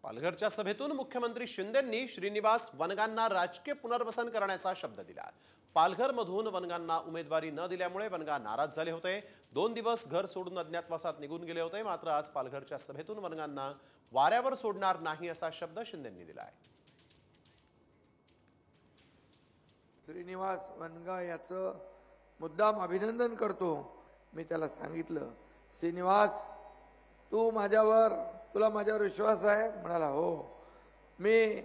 पालघरच्या सभेतून मुख्यमंत्री शिंदेंनी श्रीनिवास वनगांना राजकीय पुनर्वसन करण्याचा शब्द दिला। पालघरमधून वनगांना उमेदवारी न दिल्यामुळे वनगा नाराज झाले होते। 2 दिवस घर सोडून अज्ञातवासात निघून गेले होते। मात्र आज पालघरच्या सभेतून वनगांना वाऱ्यावर सोडणार नाही असा शब्द शिंदेंनी दिलाय। श्रीनिवास वनगा याचं मुद्दाम अभिनंदन करतो। मी त्याला सांगितलं, श्रीनिवास तुला माझ्यावर विश्वास आहे? म्हणाला हो। मी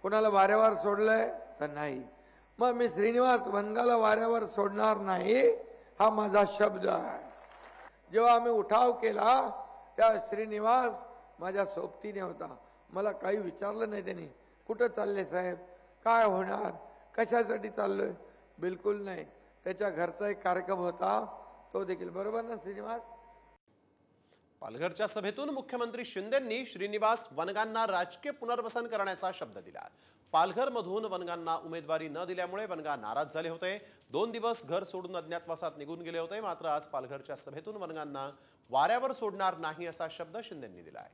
कोणाला वाऱ्यावर सोडलंय तर नाही। मग मी श्रीनिवास वनगाला वाऱ्यावर सोडणार नाही हा माझा शब्द आहे। जेव्हा आम्ही उठाव केला त्या श्रीनिवास माझ्या सोबतीने होता। मला काही विचारलं नाही त्यांनी, कुठं चालले साहेब, काय होणार, कशासाठी चाललोय, बिलकुल नाही। त्याच्या घरचा एक कार्यक्रम होता तो देखील। बरोबर ना श्रीनिवास? पालघरच्या सभेतून मुख्यमंत्री शिंदेंनी श्रीनिवास वनगांना राजकीय पुनर्वसन करण्याचा शब्द दिला। पालघरमधून वनगांना उमेदवारी न दिल्यामुळे वनगा नाराज झाले होते। 2 दिवस घर सोडून अज्ञातवासात निघून गेले होते। मात्र आज पालघरच्या सभेतून वनगांना वाऱ्यावर सोडणार नाही असा शब्द शिंदेंनी दिलाय।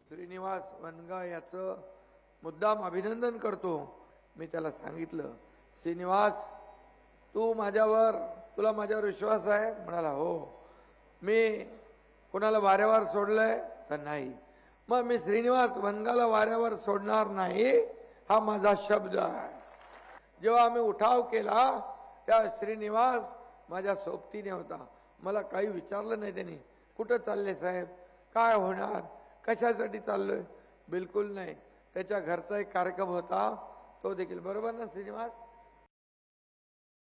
श्रीनिवास वनगा याचं मुद्दाम अभिनंदन करतो। मी त्याला सांगितलं, श्रीनिवास तुला माझ्यावर विश्वास आहे? म्हणाला हो। मी कोणाला वाऱ्यावर सोडलंय तर नाही। मग मी श्रीनिवास वनगाला वाऱ्यावर सोडणार नाही हा माझा शब्द आहे। जेव्हा आम्ही उठाव केला त्या श्रीनिवास माझ्या सोबतीने होता। मला काही विचारलं नाही त्यांनी, कुठं चालले साहेब, काय होणार, कशासाठी चाललोय, बिलकुल नाही। त्याच्या घरचा एक कार्यक्रम होता तो देखील। बरोबर ना श्रीनिवास?